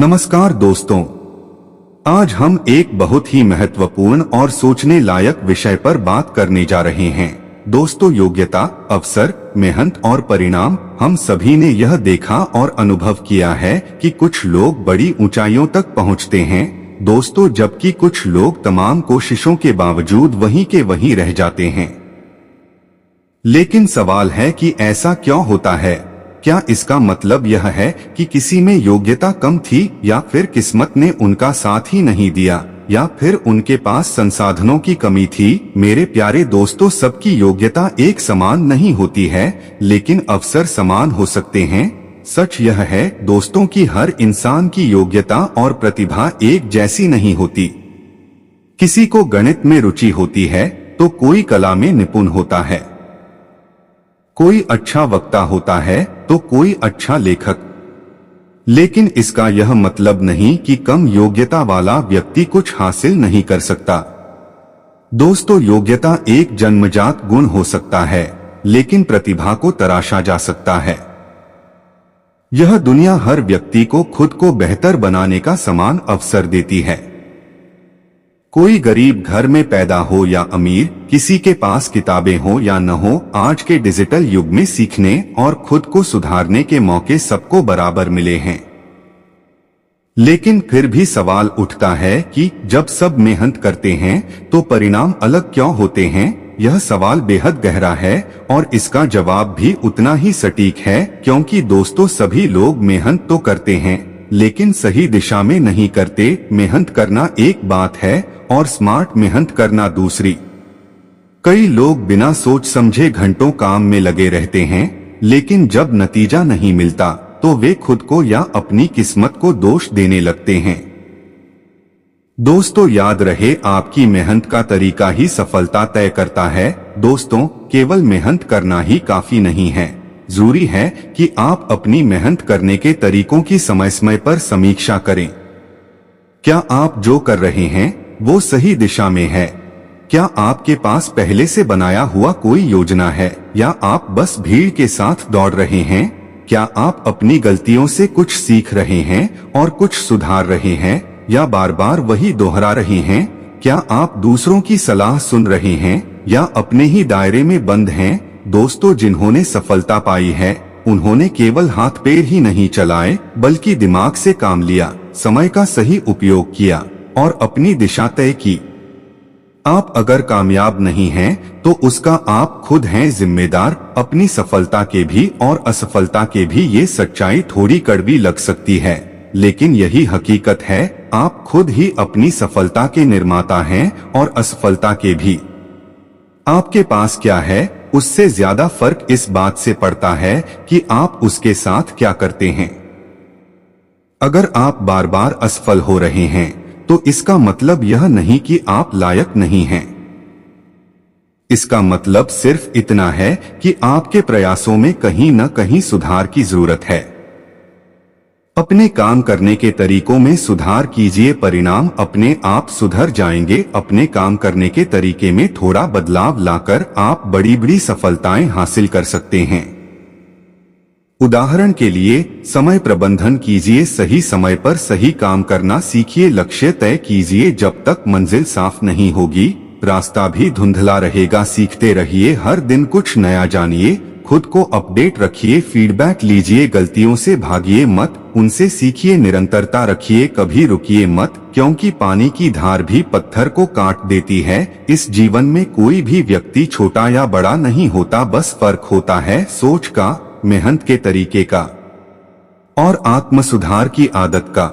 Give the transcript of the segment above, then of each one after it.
नमस्कार दोस्तों, आज हम एक बहुत ही महत्वपूर्ण और सोचने लायक विषय पर बात करने जा रहे हैं। दोस्तों, योग्यता, अवसर, मेहनत और परिणाम। हम सभी ने यह देखा और अनुभव किया है कि कुछ लोग बड़ी ऊंचाइयों तक पहुंचते हैं दोस्तों, जबकि कुछ लोग तमाम कोशिशों के बावजूद वहीं के वहीं रह जाते हैं। लेकिन सवाल है कि ऐसा क्यों होता है? क्या इसका मतलब यह है कि किसी में योग्यता कम थी, या फिर किस्मत ने उनका साथ ही नहीं दिया, या फिर उनके पास संसाधनों की कमी थी? मेरे प्यारे दोस्तों, सबकी योग्यता एक समान नहीं होती है, लेकिन अवसर समान हो सकते हैं। सच यह है दोस्तों कि हर इंसान की योग्यता और प्रतिभा एक जैसी नहीं होती। किसी को गणित में रुचि होती है तो कोई कला में निपुण होता है, कोई अच्छा वक्ता होता है तो कोई अच्छा लेखक। लेकिन इसका यह मतलब नहीं कि कम योग्यता वाला व्यक्ति कुछ हासिल नहीं कर सकता। दोस्तों, योग्यता एक जन्मजात गुण हो सकता है, लेकिन प्रतिभा को तराशा जा सकता है। यह दुनिया हर व्यक्ति को खुद को बेहतर बनाने का समान अवसर देती है। कोई गरीब घर में पैदा हो या अमीर, किसी के पास किताबें हो या न हो, आज के डिजिटल युग में सीखने और खुद को सुधारने के मौके सबको बराबर मिले हैं। लेकिन फिर भी सवाल उठता है कि जब सब मेहनत करते हैं तो परिणाम अलग क्यों होते हैं? यह सवाल बेहद गहरा है और इसका जवाब भी उतना ही सटीक है, क्योंकि दोस्तों, सभी लोग मेहनत तो करते हैं, लेकिन सही दिशा में नहीं करते। मेहनत करना एक बात है और स्मार्ट मेहनत करना दूसरी। कई लोग बिना सोच समझे घंटों काम में लगे रहते हैं, लेकिन जब नतीजा नहीं मिलता तो वे खुद को या अपनी किस्मत को दोष देने लगते हैं। दोस्तों, याद रहे, आपकी मेहनत का तरीका ही सफलता तय करता है। दोस्तों, केवल मेहनत करना ही काफी नहीं है, जरूरी है कि आप अपनी मेहनत करने के तरीकों की समय समय पर समीक्षा करें। क्या आप जो कर रहे हैं वो सही दिशा में है? क्या आपके पास पहले से बनाया हुआ कोई योजना है, या आप बस भीड़ के साथ दौड़ रहे हैं? क्या आप अपनी गलतियों से कुछ सीख रहे हैं और कुछ सुधार रहे हैं, या बार बार वही दोहरा रहे हैं? क्या आप दूसरों की सलाह सुन रहे हैं या अपने ही दायरे में बंद हैं? दोस्तों, जिन्होंने सफलता पाई है उन्होंने केवल हाथ पैर ही नहीं चलाए, बल्कि दिमाग से काम लिया, समय का सही उपयोग किया और अपनी दिशा तय की। आप अगर कामयाब नहीं हैं तो उसका आप खुद हैं जिम्मेदार, अपनी सफलता के भी और असफलता के भी। ये सच्चाई थोड़ी कड़वी लग सकती है, लेकिन यही हकीकत है। आप खुद ही अपनी सफलता के निर्माता हैं और असफलता के भी। आपके पास क्या है, उससे ज्यादा फर्क इस बात से पड़ता है कि आप उसके साथ क्या करते हैं। अगर आप बार बार असफल हो रहे हैं तो इसका मतलब यह नहीं कि आप लायक नहीं हैं। इसका मतलब सिर्फ इतना है कि आपके प्रयासों में कहीं न कहीं सुधार की जरूरत है। अपने काम करने के तरीकों में सुधार कीजिए, परिणाम अपने आप सुधर जाएंगे। अपने काम करने के तरीके में थोड़ा बदलाव लाकर आप बड़ी बड़ी सफलताएं हासिल कर सकते हैं। उदाहरण के लिए, समय प्रबंधन कीजिए, सही समय पर सही काम करना सीखिए, लक्ष्य तय कीजिए। जब तक मंजिल साफ नहीं होगी रास्ता भी धुंधला रहेगा। सीखते रहिए, हर दिन कुछ नया जानिए, खुद को अपडेट रखिए, फीडबैक लीजिए, गलतियों से भागिए मत, उनसे सीखिए, निरंतरता रखिए, कभी रुकिए मत, क्योंकि पानी की धार भी पत्थर को काट देती है। इस जीवन में कोई भी व्यक्ति छोटा या बड़ा नहीं होता, बस फर्क होता है सोच का, मेहनत के तरीके का और आत्म सुधार की आदत का।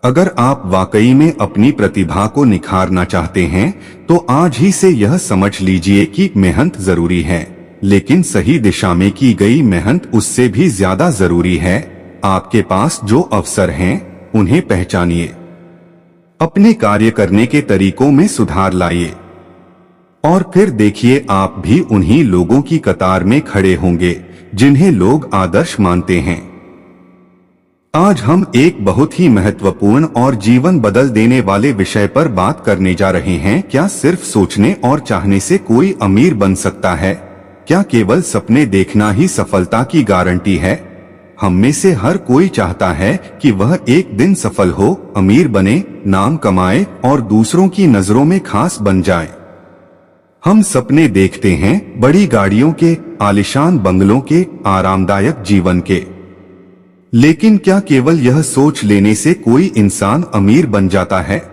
अगर आप वाकई में अपनी प्रतिभा को निखारना चाहते हैं तो आज ही से यह समझ लीजिए कि मेहनत जरूरी है, लेकिन सही दिशा में की गई मेहनत उससे भी ज्यादा जरूरी है। आपके पास जो अवसर हैं उन्हें पहचानिए, अपने कार्य करने के तरीकों में सुधार लाइए, और फिर देखिए आप भी उन्हीं लोगों की कतार में खड़े होंगे जिन्हें लोग आदर्श मानते हैं। आज हम एक बहुत ही महत्वपूर्ण और जीवन बदल देने वाले विषय पर बात करने जा रहे हैं। क्या सिर्फ सोचने और चाहने से कोई अमीर बन सकता है? क्या केवल सपने देखना ही सफलता की गारंटी है? हम में से हर कोई चाहता है कि वह एक दिन सफल हो, अमीर बने, नाम कमाए और दूसरों की नजरों में खास बन जाए। हम सपने देखते हैं बड़ी गाड़ियों के, आलीशान बंगलों के, आरामदायक जीवन के। लेकिन क्या केवल यह सोच लेने से कोई इंसान अमीर बन जाता है?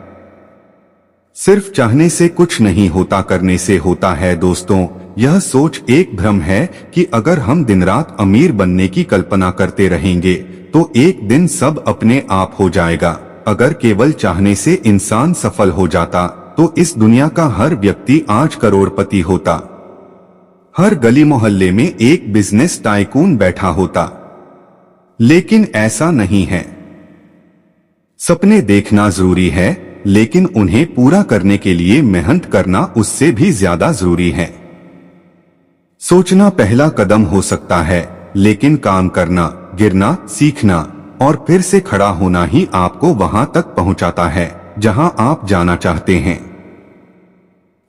सिर्फ चाहने से कुछ नहीं होता, करने से होता है दोस्तों। यह सोच एक भ्रम है कि अगर हम दिन रात अमीर बनने की कल्पना करते रहेंगे तो एक दिन सब अपने आप हो जाएगा। अगर केवल चाहने से इंसान सफल हो जाता तो इस दुनिया का हर व्यक्ति आज करोड़पति होता। हर गली मोहल्ले में एक बिजनेस टाइकून बैठा होता। लेकिन ऐसा नहीं है। सपने देखना जरूरी है, लेकिन उन्हें पूरा करने के लिए मेहनत करना उससे भी ज्यादा जरूरी है। सोचना पहला कदम हो सकता है, लेकिन काम करना, गिरना, सीखना और फिर से खड़ा होना ही आपको वहां तक पहुंचाता है जहां आप जाना चाहते हैं।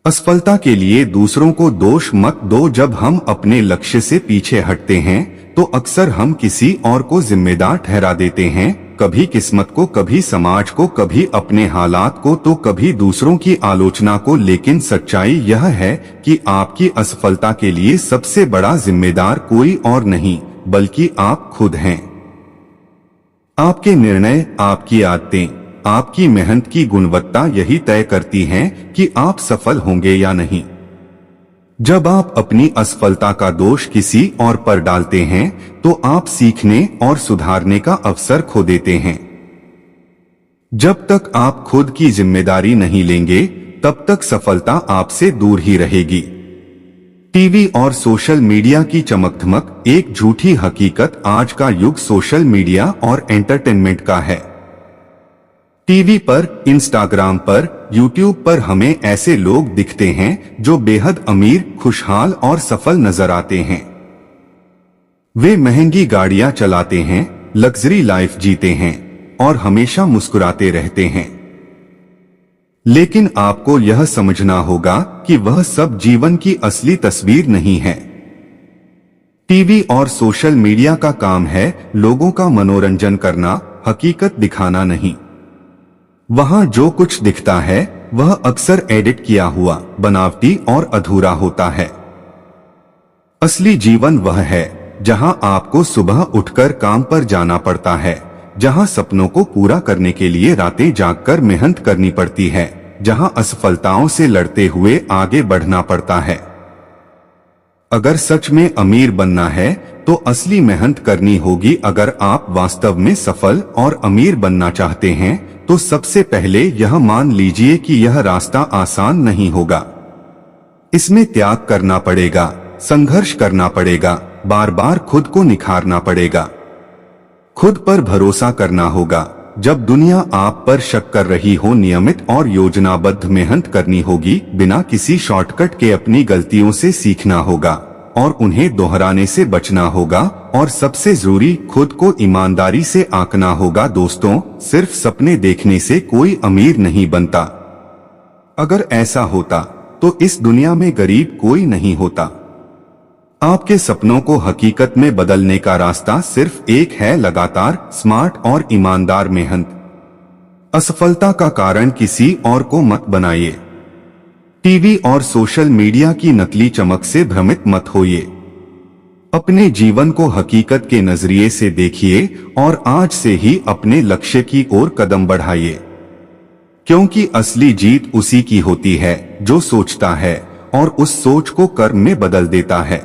असफलता के लिए दूसरों को दोष मत दो। जब हम अपने लक्ष्य से पीछे हटते हैं तो अक्सर हम किसी और को जिम्मेदार ठहरा देते हैं, कभी किस्मत को, कभी समाज को, कभी अपने हालात को, तो कभी दूसरों की आलोचना को। लेकिन सच्चाई यह है कि आपकी असफलता के लिए सबसे बड़ा जिम्मेदार कोई और नहीं बल्कि आप खुद हैं। आपके निर्णय, आपकी आदतें, आपकी मेहनत की गुणवत्ता यही तय करती हैं कि आप सफल होंगे या नहीं। जब आप अपनी असफलता का दोष किसी और पर डालते हैं तो आप सीखने और सुधारने का अवसर खो देते हैं। जब तक आप खुद की जिम्मेदारी नहीं लेंगे तब तक सफलता आपसे दूर ही रहेगी। टीवी और सोशल मीडिया की चमक-धमक एक झूठी हकीकत। आज का युग सोशल मीडिया और एंटरटेनमेंट का है। टीवी पर, इंस्टाग्राम पर, यूट्यूब पर हमें ऐसे लोग दिखते हैं जो बेहद अमीर, खुशहाल और सफल नजर आते हैं। वे महंगी गाड़ियां चलाते हैं, लग्जरी लाइफ जीते हैं और हमेशा मुस्कुराते रहते हैं। लेकिन आपको यह समझना होगा कि वह सब जीवन की असली तस्वीर नहीं है। टीवी और सोशल मीडिया का काम है लोगों का मनोरंजन करना, हकीकत दिखाना नहीं। वहां जो कुछ दिखता है वह अक्सर एडिट किया हुआ, बनावटी और अधूरा होता है। असली जीवन वह है जहां आपको सुबह उठकर काम पर जाना पड़ता है, जहां सपनों को पूरा करने के लिए रातें जागकर मेहनत करनी पड़ती है, जहां असफलताओं से लड़ते हुए आगे बढ़ना पड़ता है। अगर सच में अमीर बनना है तो असली मेहनत करनी होगी। अगर आप वास्तव में सफल और अमीर बनना चाहते हैं तो सबसे पहले यह मान लीजिए कि यह रास्ता आसान नहीं होगा। इसमें त्याग करना पड़ेगा, संघर्ष करना पड़ेगा, बार बार खुद को निखारना पड़ेगा, खुद पर भरोसा करना होगा। जब दुनिया आप पर शक कर रही हो, नियमित और योजनाबद्ध मेहनत करनी होगी, बिना किसी शॉर्टकट के अपनी गलतियों से सीखना होगा और उन्हें दोहराने से बचना होगा। और सबसे जरूरी, खुद को ईमानदारी से आंकना होगा। दोस्तों, सिर्फ सपने देखने से कोई अमीर नहीं बनता। अगर ऐसा होता तो इस दुनिया में गरीब कोई नहीं होता। आपके सपनों को हकीकत में बदलने का रास्ता सिर्फ एक है, लगातार, स्मार्ट और ईमानदार मेहनत। असफलता का कारण किसी और को मत बनाइए। टीवी और सोशल मीडिया की नकली चमक से भ्रमित मत होइए। अपने जीवन को हकीकत के नजरिए से देखिए और आज से ही अपने लक्ष्य की ओर कदम बढ़ाइए, क्योंकि असली जीत उसी की होती है जो सोचता है और उस सोच को कर्म में बदल देता है।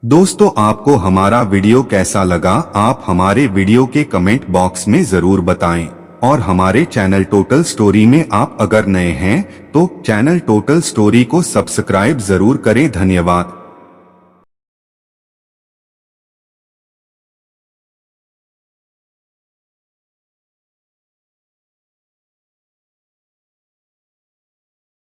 दोस्तों, आपको हमारा वीडियो कैसा लगा? आप हमारे वीडियो के कमेंट बॉक्स में जरूर बताएं और हमारे चैनल टोटल स्टोरी में आप अगर नए हैं तो चैनल टोटल स्टोरी को सब्सक्राइब जरूर करें। धन्यवाद।